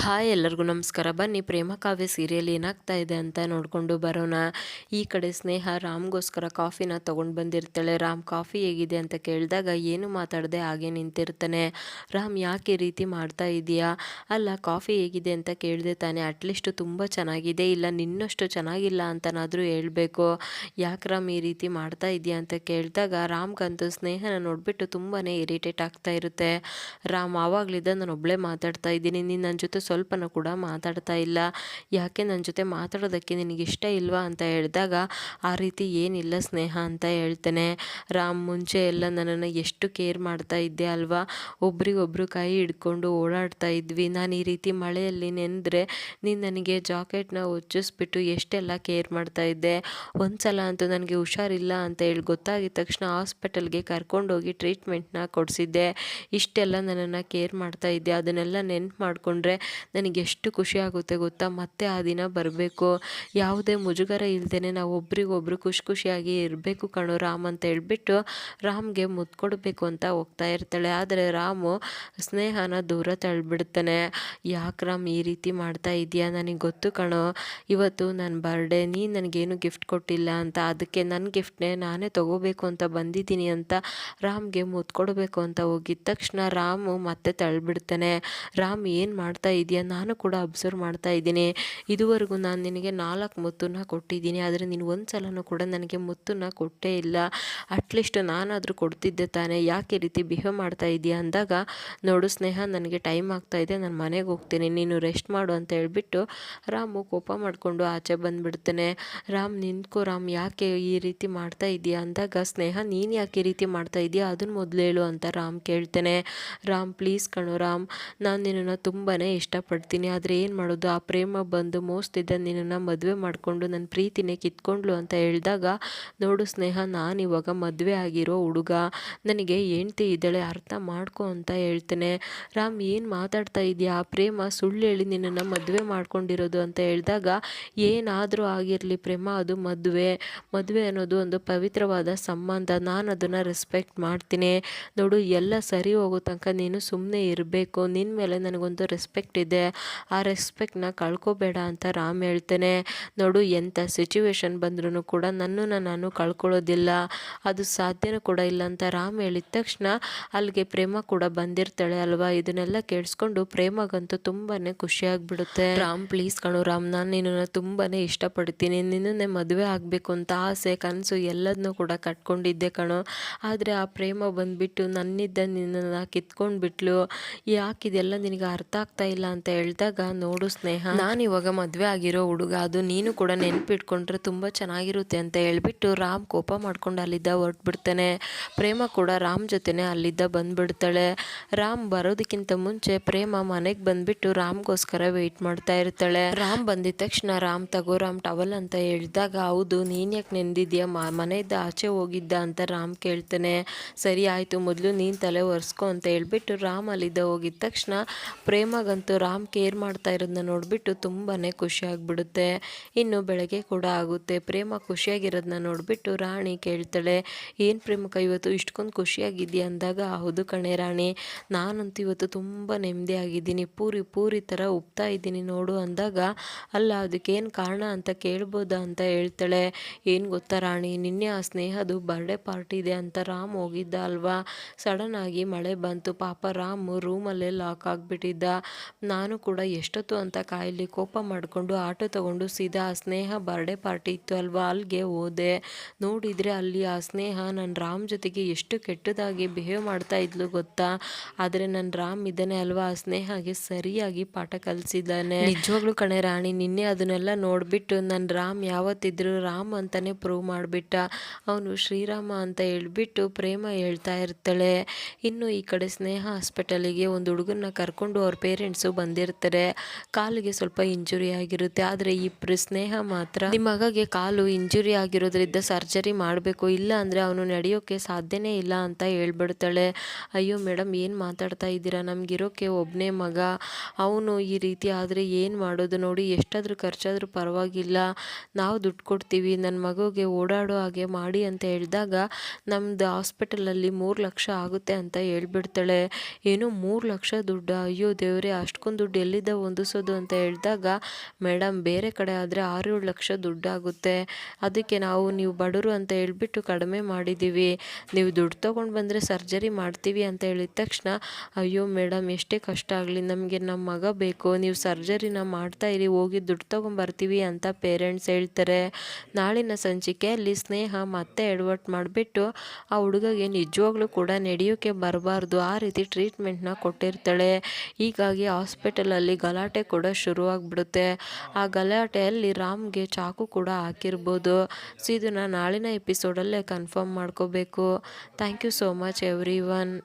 Hi ಎಲ್ಲರಿಗೂ ನಮಸ್ಕಾರ. ಬನ್ನಿ ಪ್ರೇಮ ಕಾವ್ಯ ಸೀರಿಯಲ್ ಏನಾಗ್ತಾ ಇದೆ ಅಂತ ನೋಡಿಕೊಂಡು ಬರೋಣ. ಈ ಕಡೆ ಸ್ನೇಹ ರಾಮ್ಗೋಸ್ಕರ ಕಾಫಿನ ತೊಗೊಂಡು ಬಂದಿರ್ತಾಳೆ. ರಾಮ್ ಕಾಫಿ ಹೇಗಿದೆ ಅಂತ ಕೇಳಿದಾಗ ಏನು ಮಾತಾಡದೆ ಹಾಗೆ ನಿಂತಿರ್ತಾನೆ. ರಾಮ್ ಯಾಕೆ ಈ ರೀತಿ ಮಾಡ್ತಾ ಇದೀಯಾ? ಅಲ್ಲ ಕಾಫಿ ಹೇಗಿದೆ ಅಂತ ಕೇಳಿದೆ ತಾನೆ, ಅಟ್ಲೀಸ್ಟ್ ತುಂಬ ಚೆನ್ನಾಗಿದೆ, ಇಲ್ಲ ನಿನ್ನಷ್ಟು ಚೆನ್ನಾಗಿಲ್ಲ ಅಂತನಾದರೂ ಹೇಳ್ಬೇಕು. ಯಾಕೆ ರಾಮ್ ಈ ರೀತಿ ಮಾಡ್ತಾ ಇದೆಯಾ ಅಂತ ಕೇಳಿದಾಗ ರಾಮ್ಗಂತೂ ಸ್ನೇಹನ ನೋಡಿಬಿಟ್ಟು ತುಂಬಾ ಇರಿಟೇಟ್ ಆಗ್ತಾ ಇರುತ್ತೆ. ರಾಮ್ ಆವಾಗಲಿದ್ದ ನಾನು ಒಬ್ಬಳೇ ಮಾತಾಡ್ತಾ ಇದ್ದೀನಿ, ನೀನು ನನ್ನ ಜೊತೆ ಸ್ವಲ್ಪನೂ ಕೂಡ ಮಾತಾಡ್ತಾ ಇಲ್ಲ, ಯಾಕೆ ನನ್ನ ಜೊತೆ ಮಾತಾಡೋದಕ್ಕೆ ನಿನಗೆ ಇಷ್ಟ ಇಲ್ವಾ ಅಂತ ಹೇಳಿದಾಗ ಆ ರೀತಿ ಏನಿಲ್ಲ ಸ್ನೇಹ ಅಂತ ಹೇಳ್ತೇನೆ. ರಾಮ್ ಮುಂಚೆ ಎಲ್ಲ ನನ್ನನ್ನು ಎಷ್ಟು ಕೇರ್ ಮಾಡ್ತಾ ಇದ್ದೆ ಅಲ್ವಾ, ಒಬ್ರಿಗೊಬ್ರು ಕೈ ಹಿಡ್ಕೊಂಡು ಓಡಾಡ್ತಾ ಇದ್ವಿ, ನಾನು ಈ ರೀತಿ ಮಳೆಯಲ್ಲಿ ನೆಂದರೆ ನೀನು ನನಗೆ ಜಾಕೆಟ್ನ ಹೊಚ್ಚಿಸ್ಬಿಟ್ಟು ಎಷ್ಟೆಲ್ಲ ಕೇರ್ ಮಾಡ್ತಾ ಇದ್ದೆ. ಒಂದ್ಸಲ ಅಂತೂ ನನಗೆ ಹುಷಾರಿಲ್ಲ ಅಂತ ಹೇಳಿ ಗೊತ್ತಾಗಿದ ತಕ್ಷಣ ಹಾಸ್ಪಿಟಲ್ಗೆ ಕರ್ಕೊಂಡೋಗಿ ಟ್ರೀಟ್ಮೆಂಟ್ನ ಕೊಡಿಸಿದ್ದೆ. ಇಷ್ಟೆಲ್ಲ ನನ್ನನ್ನು ಕೇರ್ ಮಾಡ್ತಾ ಇದ್ದೆ, ಅದನ್ನೆಲ್ಲ ನೆನ್ಪು ಮಾಡಿಕೊಂಡ್ರೆ ನನಗೆ ಎಷ್ಟು ಖುಷಿ ಆಗುತ್ತೆ ಗೊತ್ತಾ. ಮತ್ತೆ ಆ ದಿನ ಬರಬೇಕು, ಯಾವುದೇ ಮುಜುಗರ ಇಲ್ದೇ ನಾವು ಒಬ್ರಿಗೊಬ್ರು ಖುಷಿಯಾಗಿ ಇರಬೇಕು ಕಣೋ ರಾಮ್ ಅಂತ ಹೇಳ್ಬಿಟ್ಟು ರಾಮ್ಗೆ ಮುದ್ದು ಕೊಡಬೇಕು ಅಂತ ಹೋಗ್ತಾ ಇರ್ತಾಳೆ. ಆದರೆ ರಾಮು ಸ್ನೇಹನ ದೂರ ತಳ್ಳಿಬಿಡ್ತಾನೆ. ಯಾಕೆ ರಾಮ್ ಈ ರೀತಿ ಮಾಡ್ತಾ ಇದೆಯಾ, ನನಗೆ ಗೊತ್ತು ಕಣೋ ಇವತ್ತು ನನ್ನ ಬರ್ಡೇ, ನೀನು ನನಗೇನು ಗಿಫ್ಟ್ ಕೊಟ್ಟಿಲ್ಲ ಅಂತ, ಅದಕ್ಕೆ ನನ್ನ ಗಿಫ್ಟ್ನೇ ನಾನೇ ತೊಗೋಬೇಕು ಅಂತ ಬಂದಿದ್ದೀನಿ ಅಂತ ರಾಮ್ಗೆ ಮುದ್ದು ಕೊಡಬೇಕು ಅಂತ ಹೋಗಿದ ತಕ್ಷಣ ರಾಮು ಮತ್ತೆ ತಳ್ಳಿಬಿಡ್ತಾನೆ. ರಾಮ್ ಏನು ಮಾಡ್ತಾ ಇದೆಯಾ, ನಾನು ಕೂಡ ಅಬ್ಸರ್ವ್ ಮಾಡ್ತಾ ಇದ್ದೀನಿ, ಇದುವರೆಗೂ ನಾನು ನಿನಗೆ 4 ಮುತ್ತನ್ನ ಕೊಟ್ಟಿದ್ದೀನಿ, ಆದರೆ ನೀನು ಒಂದು ಸಲನೂ ಕೂಡ ನನಗೆ ಮುತ್ತನ್ನ ಕೊಟ್ಟೇ ಇಲ್ಲ. ಅಟ್ಲೀಸ್ಟ್ ನಾನಾದರೂ ಕೊಡ್ತಿದ್ದೆ ತಾನೇ, ಯಾಕೆ ಈ ರೀತಿ ಬಿಹೇವ್ ಮಾಡ್ತಾ ಇದೆಯಾ ಅಂದಾಗ, ನೋಡು ಸ್ನೇಹ ನನಗೆ ಟೈಮ್ ಆಗ್ತಾ ಇದೆ, ನಾನು ಮನೆಗೆ ಹೋಗ್ತೀನಿ, ನೀನು ರೆಸ್ಟ್ ಮಾಡು ಅಂತ ಹೇಳ್ಬಿಟ್ಟು ರಾಮು ಕೋಪ ಮಾಡಿಕೊಂಡು ಆಚೆ ಬಂದುಬಿಡ್ತಾನೆ. ರಾಮ್ ನಿಂತ್ಕೋ ರಾಮ್, ಯಾಕೆ ಈ ರೀತಿ ಮಾಡ್ತಾ ಇದೆಯಾ ಅಂದಾಗ ಸ್ನೇಹ ನೀನು ಯಾಕೆ ಈ ರೀತಿ ಮಾಡ್ತಾ ಇದೆಯಾ ಅದನ್ನು ಮೊದಲು ಹೇಳು ಅಂತ ರಾಮ್ ಕೇಳ್ತಾನೆ. ರಾಮ್ ಪ್ಲೀಸ್ ಕಣೋ ರಾಮ್, ನಾನು ನಿನ್ನನ್ನು ತುಂಬಾ ಇಷ್ಟಪಡ್ತೀನಿ, ಆದರೆ ಏನು ಮಾಡೋದು, ಆ ಪ್ರೇಮ ಬಂದು ಮೋಸ್ತಿದ್ದ ನಿನ್ನನ್ನು ಮದುವೆ ಮಾಡಿಕೊಂಡು ನನ್ನ ಪ್ರೀತಿನೇ ಕಿತ್ಕೊಂಡ್ಲು ಅಂತ ಹೇಳಿದಾಗ, ನೋಡು ಸ್ನೇಹ ನಾನು ಇವಾಗ ಮದುವೆ ಆಗಿರೋ ಹುಡುಗ, ನನಗೆ ಹೆಂಡ್ತಿ ಇದ್ದಾಳೆ, ಅರ್ಥ ಮಾಡ್ಕೊ ಅಂತ ಹೇಳ್ತೇನೆ. ರಾಮ್ ಏನು ಮಾತಾಡ್ತಾ ಇದೆಯಾ, ಆ ಪ್ರೇಮ ಸುಳ್ಳು ಹೇಳಿ ನಿನ್ನನ್ನು ಮದುವೆ ಮಾಡ್ಕೊಂಡಿರೋದು ಅಂತ ಹೇಳಿದಾಗ, ಏನಾದರೂ ಆಗಿರಲಿ ಪ್ರೇಮ, ಅದು ಮದುವೆ ಅನ್ನೋದು ಒಂದು ಪವಿತ್ರವಾದ ಸಂಬಂಧ, ನಾನು ಅದನ್ನು ರೆಸ್ಪೆಕ್ಟ್ ಮಾಡ್ತೀನಿ. ನೋಡು ಎಲ್ಲ ಸರಿ ಹೋಗೋ ತನಕ ನೀನು ಸುಮ್ಮನೆ ಇರಬೇಕು, ನಿನ್ನ ಮೇಲೆ ನನಗೊಂದು ರೆಸ್ಪೆಕ್ಟ್ ಇದೆ, ಆ ರೆಸ್ಪೆಕ್ಟ್ನ ಕಳ್ಕೊಬೇಡ ಅಂತ ರಾಮ್ ಹೇಳ್ತೇನೆ. ನೋಡು ಎಂಥ ಸಿಚುವೇಶನ್ ಬಂದ್ರೂ ಕೂಡ ನನ್ನನ್ನು ನಾನು ಕಳ್ಕೊಳ್ಳೋದಿಲ್ಲ, ಅದು ಸಾಧ್ಯನೂ ಕೂಡ ಇಲ್ಲ ಅಂತ ರಾಮ್ ಹೇಳಿದ ತಕ್ಷಣ ಅಲ್ಲಿಗೆ ಪ್ರೇಮ ಕೂಡ ಬಂದಿರ್ತಾಳೆ ಅಲ್ವಾ. ಇದನ್ನೆಲ್ಲ ಕೇಳಿಸ್ಕೊಂಡು ಪ್ರೇಮಗಂತೂ ತುಂಬಾ ಖುಷಿಯಾಗ್ಬಿಡುತ್ತೆ. ರಾಮ್ ಪ್ಲೀಸ್ ಕಣೋ ರಾಮ್, ನಾನು ನಿನ್ನನ್ನು ತುಂಬಾ ಇಷ್ಟಪಡ್ತೀನಿ, ನಿನ್ನನ್ನೇ ಮದುವೆ ಆಗಬೇಕು ಅಂತ ಆಸೆ ಕನಸು ಎಲ್ಲದನ್ನೂ ಕೂಡ ಕಟ್ಕೊಂಡಿದ್ದೆ ಕಣೋ, ಆದರೆ ಆ ಪ್ರೇಮ ಬಂದುಬಿಟ್ಟು ನನ್ನಿದ್ದ ನಿನ್ನನ್ನು ಕಿತ್ಕೊಂಡ್ಬಿಟ್ಲು, ಯಾಕಿದೆಲ್ಲ ನಿನಗೆ ಅರ್ಥ ಆಗ್ತಾ ಇಲ್ಲ ಅಂತ ಹೇಳಿದಾಗ, ನೋಡು ಸ್ನೇಹ ನಾನು ಇವಾಗ ಮದುವೆ ಆಗಿರೋ ಹುಡುಗ, ಅದು ನೀನು ಕೂಡ ನೆನ್ಪಿಟ್ಕೊಂಡ್ರೆ ತುಂಬ ಚೆನ್ನಾಗಿರುತ್ತೆ ಅಂತ ಹೇಳ್ಬಿಟ್ಟು ರಾಮ್ ಕೋಪ ಮಾಡ್ಕೊಂಡು ಅಲ್ಲಿದ್ದ ಹೊರಟ್ಬಿಡ್ತಾನೆ. ಪ್ರೇಮ ಕೂಡ ರಾಮ್ ಜೊತೆನೆ ಅಲ್ಲಿದ್ದ ಬಂದ್ಬಿಡ್ತಾಳೆ. ರಾಮ್ ಬರೋದಕ್ಕಿಂತ ಮುಂಚೆ ಪ್ರೇಮ ಮನೆಗೆ ಬಂದ್ಬಿಟ್ಟು ರಾಮ್ಗೋಸ್ಕರ ವೆಯ್ಟ್ ಮಾಡ್ತಾ ಇರ್ತಾಳೆ. ರಾಮ್ ಬಂದಿದ ತಕ್ಷಣ ರಾಮ್ ತಗೋ ರಾಮ್ ಟವಲ್ ಅಂತ ಹೇಳಿದಾಗ, ಹೌದು ನೀನು ಯಾಕೆ ನೆಂದಿದ್ಯಾ, ಮನೆಯಿಂದ ಆಚೆ ಹೋಗಿದ್ದ ಅಂತ ರಾಮ್ ಕೇಳ್ತಾನೆ. ಸರಿ ಆಯಿತು, ಮೊದಲು ನೀನು ತಲೆ ಒರೆಸ್ಕೊ ಅಂತ ಹೇಳ್ಬಿಟ್ಟು ರಾಮ್ ಅಲ್ಲಿದ್ದ ಹೋಗಿದ ತಕ್ಷಣ ಪ್ರೇಮಗಂತೂ ರಾಮ್ ಕೇರ್ ಮಾಡ್ತಾ ಇರೋದನ್ನ ನೋಡಿಬಿಟ್ಟು ತುಂಬಾ ಖುಷಿ ಆಗ್ಬಿಡುತ್ತೆ. ಇನ್ನು ಬೆಳಗ್ಗೆ ಕೂಡ ಆಗುತ್ತೆ. ಪ್ರೇಮ ಖುಷಿಯಾಗಿರೋದನ್ನ ನೋಡಿಬಿಟ್ಟು ರಾಣಿ ಕೇಳ್ತಾಳೆ, ಏನು ಪ್ರೇಮಕ ಇವತ್ತು ಇಷ್ಟೊಂದು ಖುಷಿಯಾಗಿದೆಯಾ ಅಂದಾಗ, ಹೌದು ಕಣೆ ರಾಣಿ, ನಾನಂತೂ ಇವತ್ತು ತುಂಬ ನೆಮ್ಮದಿಯಾಗಿದ್ದೀನಿ, ಪೂರಿ ಥರ ಉಪ್ತಾ ಇದ್ದೀನಿ ನೋಡು ಅಂದಾಗ, ಅಲ್ಲ ಅದಕ್ಕೇನು ಕಾರಣ ಅಂತ ಕೇಳ್ಬೋದಾ ಅಂತ ಹೇಳ್ತಾಳೆ. ಏನು ಗೊತ್ತಾ ರಾಣಿ, ನಿನ್ನೆ ಆ ಸ್ನೇಹದು ಬರ್ಡೇ ಪಾರ್ಟಿ ಇದೆ ಅಂತ ರಾಮ್ ಹೋಗಿದ್ದ ಅಲ್ವಾ, ಸಡನ್ ಆಗಿ ಮಳೆ ಬಂತು, ಪಾಪ ರಾಮು ರೂಮಲ್ಲೇ ಲಾಕ್ ಆಗಿಬಿಟ್ಟಿದ್ದ, ನಾನು ಕೂಡ ಎಷ್ಟೊತ್ತು ಅಂತ ಕಾಯಲ್ಲಿ ಕೋಪ ಮಾಡಿಕೊಂಡು ಆಟೋ ತಗೊಂಡು ಸೀದಾ ಆ ಸ್ನೇಹ ಬರ್ಡೇ ಪಾರ್ಟಿ ಇತ್ತು ಅಲ್ವಾ ಅಲ್ಲಿಗೆ ಹೋದೆ. ನೋಡಿದರೆ ಅಲ್ಲಿ ಆ ಸ್ನೇಹ ನನ್ನ ರಾಮ್ ಜೊತೆಗೆ ಎಷ್ಟು ಕೆಟ್ಟದಾಗಿ ಬಿಹೇವ್ ಮಾಡ್ತಾ ಇದ್ಲು ಗೊತ್ತಾ, ಆದರೆ ನನ್ನ ರಾಮ್ ಇದ್ದಾನೆ ಅಲ್ವಾ, ಆ ಸ್ನೇಹಗೆ ಸರಿಯಾಗಿ ಪಾಠ ಕಲಿಸಿದ್ದಾನೆ. ನಿಜವಾಗ್ಲೂ ಕಣೆ ರಾಣಿ, ನಿನ್ನೆ ಅದನ್ನೆಲ್ಲ ನೋಡಿಬಿಟ್ಟು ನನ್ನ ರಾಮ್ ಯಾವತ್ತಿದ್ರು ರಾಮ್ ಅಂತಾನೆ ಪ್ರೂವ್ ಮಾಡಿಬಿಟ್ಟ, ಅವನು ಶ್ರೀರಾಮ ಅಂತ ಹೇಳ್ಬಿಟ್ಟು ಪ್ರೇಮ ಹೇಳ್ತಾ ಇರ್ತಾಳೆ. ಇನ್ನು ಈ ಕಡೆ ಸ್ನೇಹ ಹಾಸ್ಪಿಟಲಿಗೆ ಒಂದು ಹುಡುಗನ್ನ ಕರ್ಕೊಂಡು ಅವ್ರ ಪೇರೆಂಟ್ಸು ಬಂದಿರ್ತಾರೆ. ಕಾಲಿಗೆ ಸ್ವಲ್ಪ ಇಂಜುರಿ ಆಗಿರುತ್ತೆ, ಆದರೆ ಈ ಸ್ನೇಹ ಮಾತ್ರ ನಿಮ್ಮ ಮಗಗೆ ಕಾಲು ಇಂಜುರಿ ಆಗಿರೋದ್ರಿಂದ ಸರ್ಜರಿ ಮಾಡಬೇಕು, ಇಲ್ಲ ಅಂದರೆ ಅವನು ನಡೆಯೋಕ್ಕೆ ಸಾಧ್ಯನೇ ಇಲ್ಲ ಅಂತ ಹೇಳ್ಬಿಡ್ತಾಳೆ. ಅಯ್ಯೋ ಮೇಡಮ್ ಏನು ಮಾತಾಡ್ತಾ ಇದ್ದೀರಾ, ನಮಗಿರೋಕ್ಕೆ ಒಬ್ಬನೇ ಮಗ, ಅವನು ಈ ರೀತಿ ಆದರೆ ಏನು ಮಾಡೋದು, ನೋಡಿ ಎಷ್ಟಾದರೂ ಖರ್ಚಾದರೂ ಪರವಾಗಿಲ್ಲ, ನಾವು ದುಡ್ಡು ಕೊಡ್ತೀವಿ, ನನ್ನ ಮಗುಗೆ ಓಡಾಡೋ ಹಾಗೆ ಮಾಡಿ ಅಂತ ಹೇಳಿದಾಗ, ನಮ್ಮದು ಹಾಸ್ಪಿಟಲಲ್ಲಿ 3 ಲಕ್ಷ ಆಗುತ್ತೆ ಅಂತ ಹೇಳ್ಬಿಡ್ತಾಳೆ. ಏನು 3 ಲಕ್ಷ ದುಡ್ಡು, ಅಯ್ಯೋ ದೇವರೇ, ಅಷ್ಟಕ್ಕೊಂದು ಅಷ್ಟೊಂದು ದುಡ್ಡು ಎಲ್ಲಿಂದ ಹೊಂದಿಸೋದು ಅಂತ ಹೇಳಿದಾಗ, ಮೇಡಮ್ ಬೇರೆ ಕಡೆ ಆದರೆ 6-7 ಲಕ್ಷ ದುಡ್ಡಾಗುತ್ತೆ. ಅದಕ್ಕೆ ನೀವು ಬಡವರು ಅಂತ ಹೇಳ್ಬಿಟ್ಟು ಕಡಿಮೆ ಮಾಡಿದ್ದೀವಿ. ನೀವು ದುಡ್ಡು ತೊಗೊಂಡು ಬಂದರೆ ಸರ್ಜರಿ ಮಾಡ್ತೀವಿ ಅಂತ ಹೇಳಿದ ತಕ್ಷಣ, ಅಯ್ಯೋ ಮೇಡಮ್ ಎಷ್ಟೇ ಕಷ್ಟ ಆಗಲಿ ನಮಗೆ ನಮ್ಮ ಮಗ ಬೇಕು, ನೀವು ಸರ್ಜರಿನ ಮಾಡ್ತಾ ಇರಿ, ಹೋಗಿ ದುಡ್ಡು ತೊಗೊಂಬರ್ತೀವಿ ಅಂತ ಪೇರೆಂಟ್ಸ್ ಹೇಳ್ತಾರೆ. ನಾಳಿನ ಸಂಚಿಕೆಯಲ್ಲಿ ಸ್ನೇಹ ಮತ್ತೆ ಎಡವಟ್ಟು ಮಾಡಿಬಿಟ್ಟು ಆ ಹುಡುಗಗೆ ನಿಜವಾಗ್ಲೂ ಕೂಡ ನಡೆಯೋಕ್ಕೆ ಬರಬಾರ್ದು ಆ ರೀತಿ ಟ್ರೀಟ್ಮೆಂಟ್ನ ಕೊಟ್ಟಿರ್ತಾಳೆ. ಹೀಗಾಗಿ ಹಾಸ್ಪಿಟಲಲ್ಲಿ ಗಲಾಟೆ ಕೂಡ ಶುರುವಾಗ್ಬಿಡುತ್ತೆ. ಆ ಗಲಾಟೆಯಲ್ಲಿ ರಾಮ್ಗೆ ಚಾಕು ಕೂಡ ಹಾಕಿರ್ಬೋದು. ಸೊ ಇದನ್ನು ನಾಳಿನ ಎಪಿಸೋಡಲ್ಲೇ ಕನ್ಫರ್ಮ್ ಮಾಡ್ಕೋಬೇಕು. Thank you so much every one.